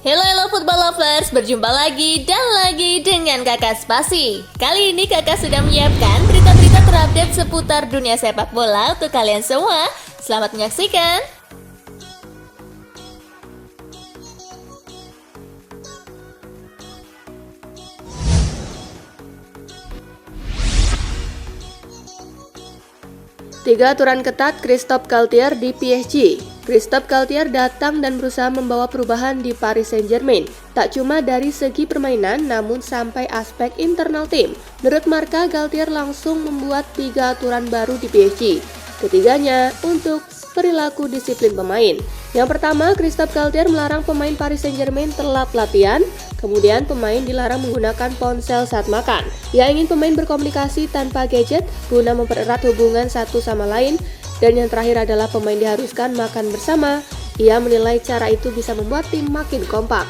Hello football lovers, berjumpa lagi dan lagi dengan Kakak Spasi. Kali ini Kakak sudah menyiapkan berita-berita terupdate seputar dunia sepak bola untuk kalian semua. Selamat menyaksikan. Tiga aturan ketat Christophe Galtier di PSG. Christophe Galtier datang dan berusaha membawa perubahan di Paris Saint-Germain. Tak cuma dari segi permainan, namun sampai aspek internal tim. Menurut Marca, Galtier langsung membuat tiga aturan baru di PSG. Ketiganya untuk perilaku disiplin pemain. Yang pertama, Christophe Galtier melarang pemain Paris Saint-Germain telat latihan. Kemudian pemain dilarang menggunakan ponsel saat makan. Ia ingin pemain berkomunikasi tanpa gadget guna mempererat hubungan satu sama lain. Dan yang terakhir adalah pemain diharuskan makan bersama. Ia menilai cara itu bisa membuat tim makin kompak.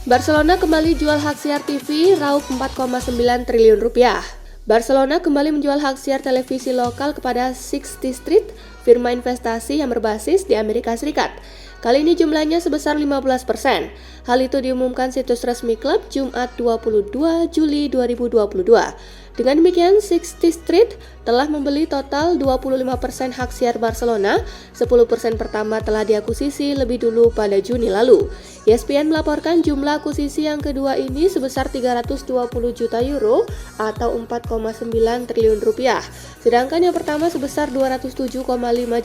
Barcelona kembali jual hak siar TV raup 4,9 triliun rupiah. Barcelona kembali menjual hak siar televisi lokal kepada 60 Street, firma investasi yang berbasis di Amerika Serikat. Kali ini jumlahnya sebesar 15%. Hal itu diumumkan situs resmi klub Jumat 22 Juli 2022. Dengan demikian, 60 Street telah membeli total 25% hak siar Barcelona, 10% pertama telah diakuisisi lebih dulu pada Juni lalu. ESPN melaporkan jumlah akuisisi yang kedua ini sebesar 320 juta euro atau 4,9 triliun rupiah. Sedangkan yang pertama sebesar 207,5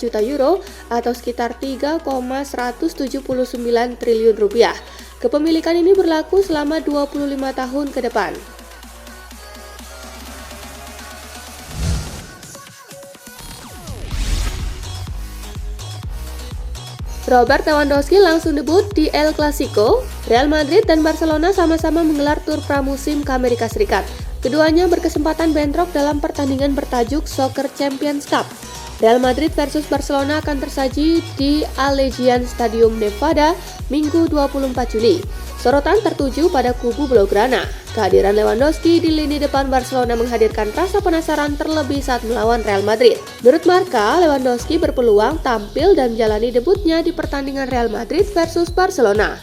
juta euro atau sekitar 3,179 triliun rupiah. Kepemilikan ini berlaku selama 25 tahun ke depan. Robert Lewandowski langsung debut di El Clasico. Real Madrid dan Barcelona sama-sama menggelar tur pramusim ke Amerika Serikat. Keduanya berkesempatan bentrok dalam pertandingan bertajuk Soccer Champions Cup. Real Madrid versus Barcelona akan tersaji di Allegiant Stadium Nevada, Minggu 24 Juli. Sorotan tertuju pada kubu Blaugrana. Kehadiran Lewandowski di lini depan Barcelona menghadirkan rasa penasaran terlebih saat melawan Real Madrid. Menurut Marca, Lewandowski berpeluang tampil dan menjalani debutnya di pertandingan Real Madrid versus Barcelona.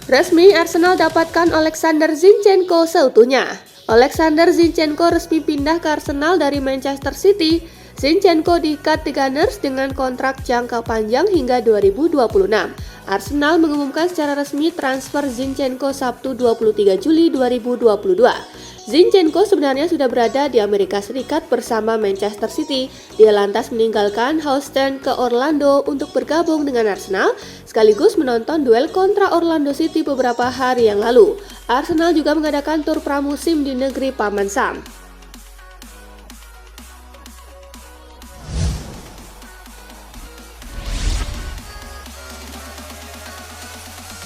Resmi, Arsenal dapatkan Alexander Zinchenko seutuhnya. Alexander Zinchenko resmi pindah ke Arsenal dari Manchester City. Zinchenko diikat di Gunners dengan kontrak jangka panjang hingga 2026. Arsenal mengumumkan secara resmi transfer Zinchenko Sabtu 23 Juli 2022. Zinchenko sebenarnya sudah berada di Amerika Serikat bersama Manchester City. Dia lantas meninggalkan Houston ke Orlando untuk bergabung dengan Arsenal, sekaligus menonton duel kontra Orlando City beberapa hari yang lalu. Arsenal juga mengadakan tur pramusim di negeri Paman Sam.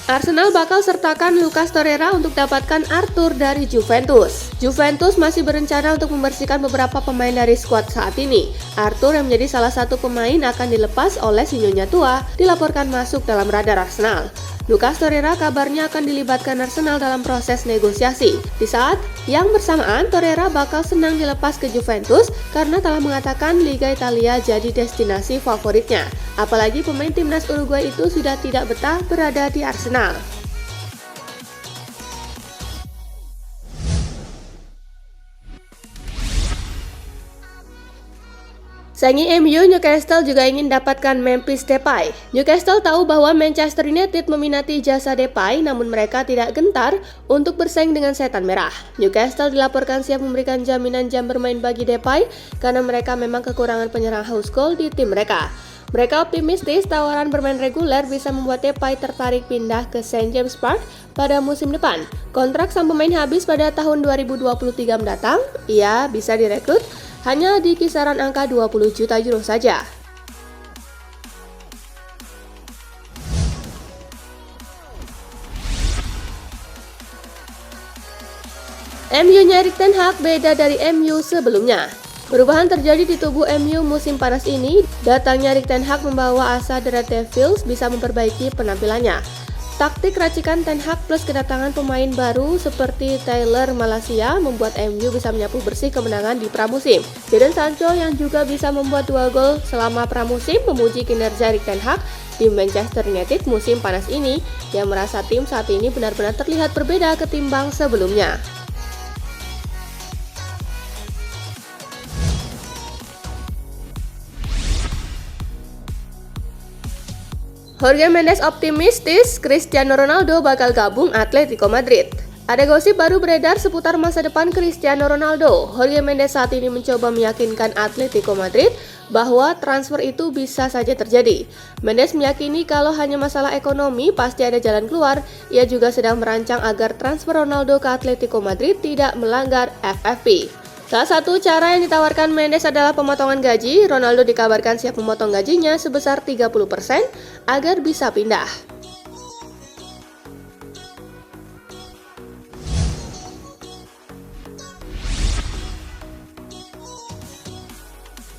Arsenal bakal sertakan Lucas Torreira untuk dapatkan Arthur dari Juventus. Juventus masih berencana untuk membersihkan beberapa pemain dari skuad saat ini. Arthur yang menjadi salah satu pemain akan dilepas oleh si Nyonya tua, dilaporkan masuk dalam radar Arsenal. Lucas Torreira kabarnya akan dilibatkan Arsenal dalam proses negosiasi. Di saat yang bersamaan, Torreira bakal senang dilepas ke Juventus karena telah mengatakan Liga Italia jadi destinasi favoritnya. Apalagi pemain timnas Uruguay itu sudah tidak betah berada di Arsenal. Saingi MU, Newcastle juga ingin dapatkan Memphis Depay. Newcastle tahu bahwa Manchester United meminati jasa Depay, namun mereka tidak gentar untuk bersaing dengan setan merah. Newcastle dilaporkan siap memberikan jaminan jam bermain bagi Depay karena mereka memang kekurangan penyerang house goal di tim mereka. Mereka optimistis tawaran bermain reguler bisa membuat Depay tertarik pindah ke St. James Park pada musim depan. Kontrak sang pemain habis pada tahun 2023 mendatang. Ia bisa direkrut hanya di kisaran angka 20 juta euro saja. MU-nya Erik ten Hag beda dari MU sebelumnya. Perubahan terjadi di tubuh MU musim panas ini. Datangnya Erik ten Hag membawa asa The Red Devils bisa memperbaiki penampilannya. Taktik racikan Ten Hag plus kedatangan pemain baru seperti Taylor Malacia membuat MU bisa menyapu bersih kemenangan di pramusim. Jadon Sancho yang juga bisa membuat 2 gol selama pramusim memuji kinerja Erik ten Hag di Manchester United musim panas ini, yang merasa tim saat ini benar-benar terlihat berbeda ketimbang sebelumnya. Jorge Mendes optimistis Cristiano Ronaldo bakal gabung Atletico Madrid. Ada gosip baru beredar seputar masa depan Cristiano Ronaldo. Jorge Mendes saat ini mencoba meyakinkan Atletico Madrid bahwa transfer itu bisa saja terjadi. Mendes meyakini kalau hanya masalah ekonomi pasti ada jalan keluar. Ia juga sedang merancang agar transfer Ronaldo ke Atletico Madrid tidak melanggar FFP. Salah satu cara yang ditawarkan Mendes adalah pemotongan gaji. Ronaldo dikabarkan siap memotong gajinya sebesar 30% agar bisa pindah.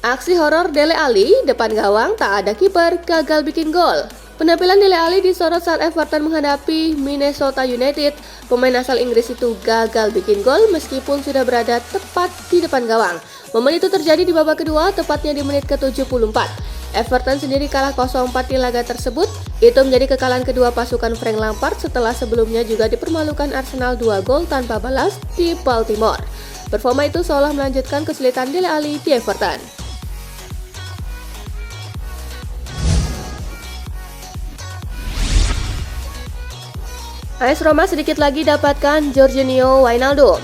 Aksi horor Dele Alli, depan gawang tak ada kiper, gagal bikin gol. Penampilan Dele Alli disorot saat Everton menghadapi Minnesota United. Pemain asal Inggris itu gagal bikin gol meskipun sudah berada tepat di depan gawang. Momen itu terjadi di babak kedua, tepatnya di menit ke-74. Everton sendiri kalah 0-4 di laga tersebut. Itu menjadi kekalahan kedua pasukan Frank Lampard setelah sebelumnya juga dipermalukan Arsenal 2 gol tanpa balas di Baltimore. Performa itu seolah melanjutkan kesulitan Dele Alli di Everton. AS Roma sedikit lagi dapatkan Jorginho Wijnaldum.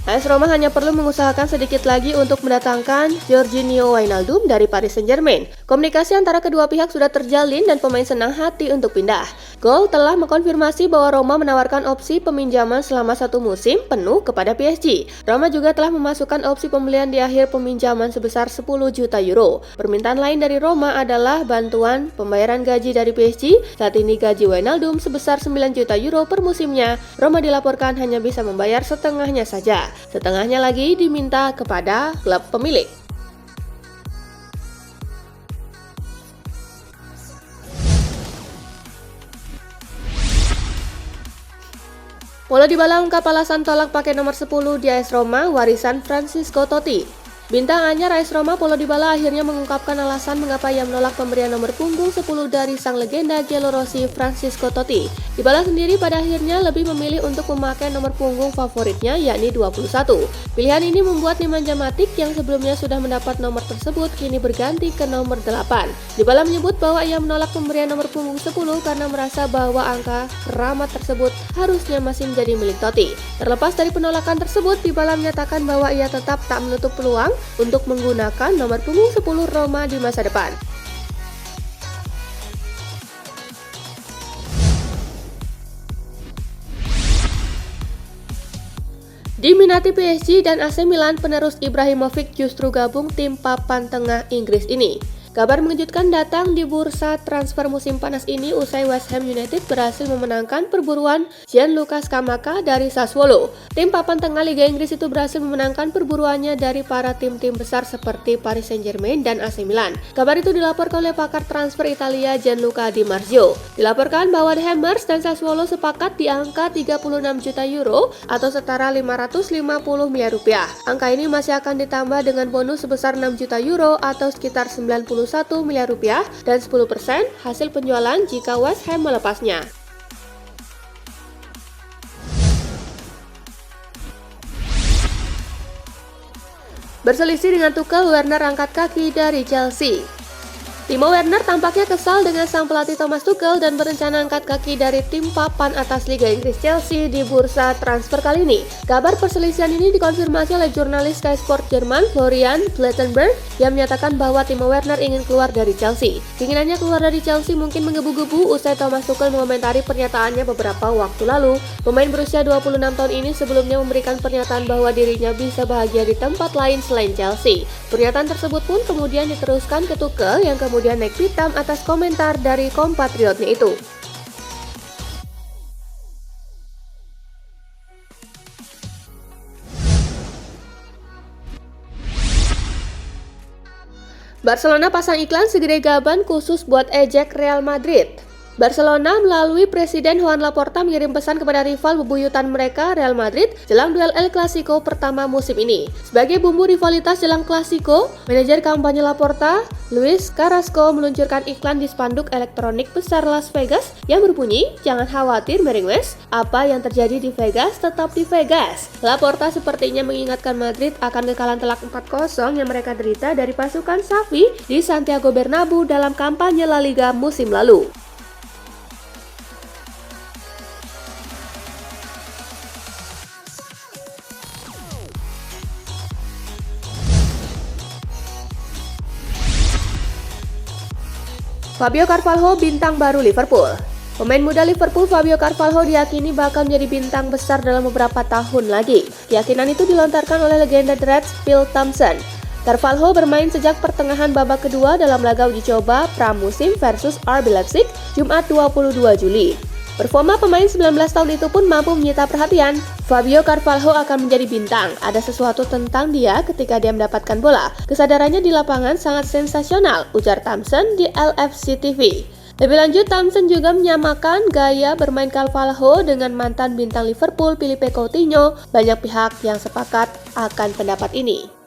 AS Roma hanya perlu mengusahakan sedikit lagi untuk mendatangkan Jorginho Wijnaldum dari Paris Saint-Germain. Komunikasi antara kedua pihak sudah terjalin dan pemain senang hati untuk pindah. Gol telah mengkonfirmasi bahwa Roma menawarkan opsi peminjaman selama 1 musim penuh kepada PSG. Roma juga telah memasukkan opsi pembelian di akhir peminjaman sebesar 10 juta euro. Permintaan lain dari Roma adalah bantuan pembayaran gaji dari PSG. Saat ini gaji Wijnaldum sebesar 9 juta euro per musimnya. Roma dilaporkan hanya bisa membayar setengahnya saja. Setengahnya lagi diminta kepada klub pemilik. Paulo Dybala ungkap alasan tolak pakai nomor 10 di AS Roma, warisan Francesco Totti. Bintang anyar AS Roma Paulo Dybala akhirnya mengungkapkan alasan mengapa ia menolak pemberian nomor punggung 10 dari sang legenda Giallorossi Francesco Totti. Dybala sendiri pada akhirnya lebih memilih untuk memakai nomor punggung favoritnya yakni 21. Pilihan ini membuat Nemanja Matic yang sebelumnya sudah mendapat nomor tersebut kini berganti ke nomor 8. Dybala menyebut bahwa ia menolak pemberian nomor punggung 10 karena merasa bahwa angka keramat tersebut harusnya masih menjadi milik Totti. Terlepas dari penolakan tersebut, Dybala menyatakan bahwa ia tetap tak menutup peluang untuk menggunakan nomor punggung 10 Roma di masa depan. Diminati PSG dan AC Milan, penerus Ibrahimovic justru gabung tim papan tengah Inggris ini. Kabar mengejutkan datang di bursa transfer musim panas ini usai West Ham United berhasil memenangkan perburuan Gianluca Scamacca dari Sassuolo. Tim papan tengah Liga Inggris itu berhasil memenangkan perburuannya dari para tim-tim besar seperti Paris Saint-Germain dan AC Milan. Kabar itu dilaporkan oleh pakar transfer Italia Gianluca Di Marzio. Dilaporkan bahwa The Hammers dan Sassuolo sepakat di angka 36 juta euro atau setara 550 miliar rupiah. Angka ini masih akan ditambah dengan bonus sebesar 6 juta euro atau sekitar 91 miliar rupiah dan 10% hasil penjualan jika West Ham melepasnya. Berselisih dengan Tuchel, Werner angkat kaki dari Chelsea. Timo Werner tampaknya kesal dengan sang pelatih Thomas Tuchel dan berencana angkat kaki dari tim papan atas Liga Inggris Chelsea di bursa transfer kali ini. Kabar perselisihan ini dikonfirmasi oleh jurnalis Sky Sport Jerman Florian Plettenberg yang menyatakan bahwa Timo Werner ingin keluar dari Chelsea. Keinginannya keluar dari Chelsea mungkin menggebu-gebu usai Thomas Tuchel mengomentari pernyataannya beberapa waktu lalu. Pemain berusia 26 tahun ini sebelumnya memberikan pernyataan bahwa dirinya bisa bahagia di tempat lain selain Chelsea. Pernyataan tersebut pun kemudian diteruskan ke Tuchel yang kemudian naik pitam atas komentar dari kompatriotnya itu. Barcelona pasang iklan segede gaban khusus buat ejek Real Madrid. Barcelona melalui Presiden Joan Laporta mengirim pesan kepada rival bebuyutan mereka Real Madrid jelang duel El Clasico pertama musim ini. Sebagai bumbu rivalitas jelang Clasico, manajer kampanye Laporta, Luis Carrasco meluncurkan iklan di spanduk elektronik besar Las Vegas yang berbunyi, "Jangan khawatir Merengues, apa yang terjadi di Vegas tetap di Vegas." Laporta sepertinya mengingatkan Madrid akan kekalahan telak 4-0 yang mereka derita dari pasukan Xavi di Santiago Bernabeu dalam kampanye La Liga musim lalu. Fabio Carvalho bintang baru Liverpool. Pemain muda Liverpool Fabio Carvalho diyakini bakal menjadi bintang besar dalam beberapa tahun lagi. Keyakinan itu dilontarkan oleh legenda The Reds Phil Thompson. Carvalho bermain sejak pertengahan babak kedua dalam laga uji coba pramusim versus RB Leipzig Jumat 22 Juli. Performa pemain 19 tahun itu pun mampu menyita perhatian. Fabio Carvalho akan menjadi bintang. Ada sesuatu tentang dia ketika dia mendapatkan bola. Kesadarannya di lapangan sangat sensasional, ujar Thompson di LFC TV. Lebih lanjut, Thompson juga menyamakan gaya bermain Carvalho dengan mantan bintang Liverpool Philippe Coutinho. Banyak pihak yang sepakat akan pendapat ini.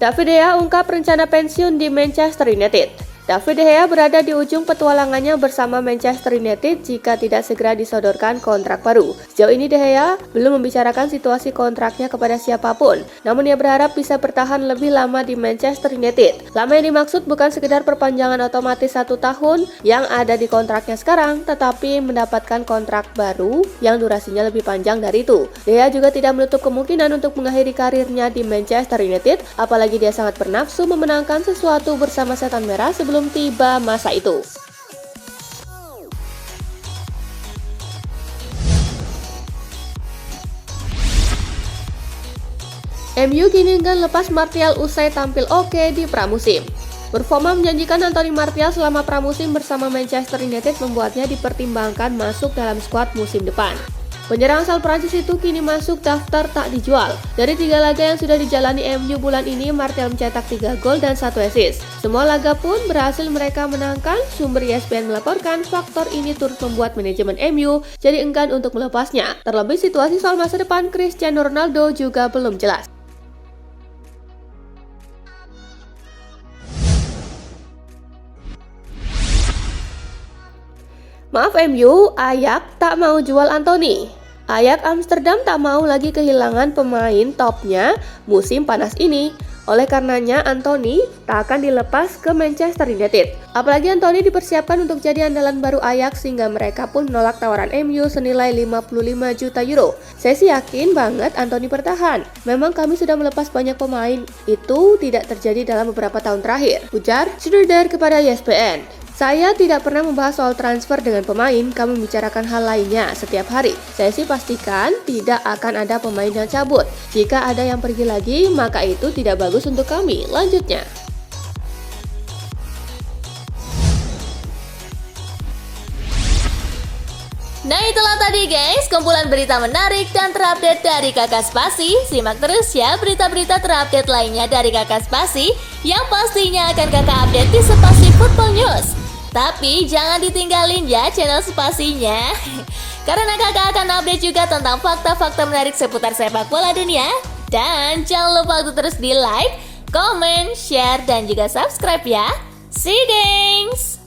David De Gea ungkap rencana pensiun di Manchester United. David De Gea berada di ujung petualangannya bersama Manchester United jika tidak segera disodorkan kontrak baru. Sejauh ini De Gea belum membicarakan situasi kontraknya kepada siapapun, namun ia berharap bisa bertahan lebih lama di Manchester United. Lama yang dimaksud bukan sekedar perpanjangan otomatis 1 tahun yang ada di kontraknya sekarang, tetapi mendapatkan kontrak baru yang durasinya lebih panjang dari itu. De Gea juga tidak menutup kemungkinan untuk mengakhiri karirnya di Manchester United, apalagi dia sangat bernafsu memenangkan sesuatu bersama Setan Merah sebelum tiba masa itu. MU kini enggan lepas Martial usai tampil oke di pramusim. Performa menjanjikan Anthony Martial selama pramusim bersama Manchester United membuatnya dipertimbangkan masuk dalam skuad musim depan. Penyerang asal Prancis itu kini masuk daftar tak dijual. Dari 3 laga yang sudah dijalani MU bulan ini, Martial mencetak 3 gol dan 1 assist. Semua laga pun berhasil mereka menangkan. Sumber ESPN melaporkan faktor ini turut membuat manajemen MU jadi enggan untuk melepasnya. Terlebih situasi soal masa depan Cristiano Ronaldo juga belum jelas. Maaf MU, Ajax tak mau jual Anthony. Ajax Amsterdam tak mau lagi kehilangan pemain topnya musim panas ini. Oleh karenanya Anthony tak akan dilepas ke Manchester United. Apalagi Anthony dipersiapkan untuk jadi andalan baru Ajax sehingga mereka pun menolak tawaran MU senilai 55 juta euro. Saya sih yakin banget Anthony bertahan. Memang kami sudah melepas banyak pemain, itu tidak terjadi dalam beberapa tahun terakhir, ujar Schneider kepada ESPN. Saya tidak pernah membahas soal transfer dengan pemain, kami membicarakan hal lainnya setiap hari. Saya sih pastikan tidak akan ada pemain yang cabut. Jika ada yang pergi lagi, maka itu tidak bagus untuk kami. Lanjutnya. Nah itulah tadi guys, kumpulan berita menarik dan terupdate dari Kakak Spasi. Simak terus ya berita-berita terupdate lainnya dari Kakak Spasi yang pastinya akan Kakak update di Spasi Football News. Tapi jangan ditinggalin ya channel Spasinya, karena kakak akan update juga tentang fakta-fakta menarik seputar sepak bola dunia. Dan jangan lupa untuk terus di like, comment, share, dan juga subscribe ya. See you gengs!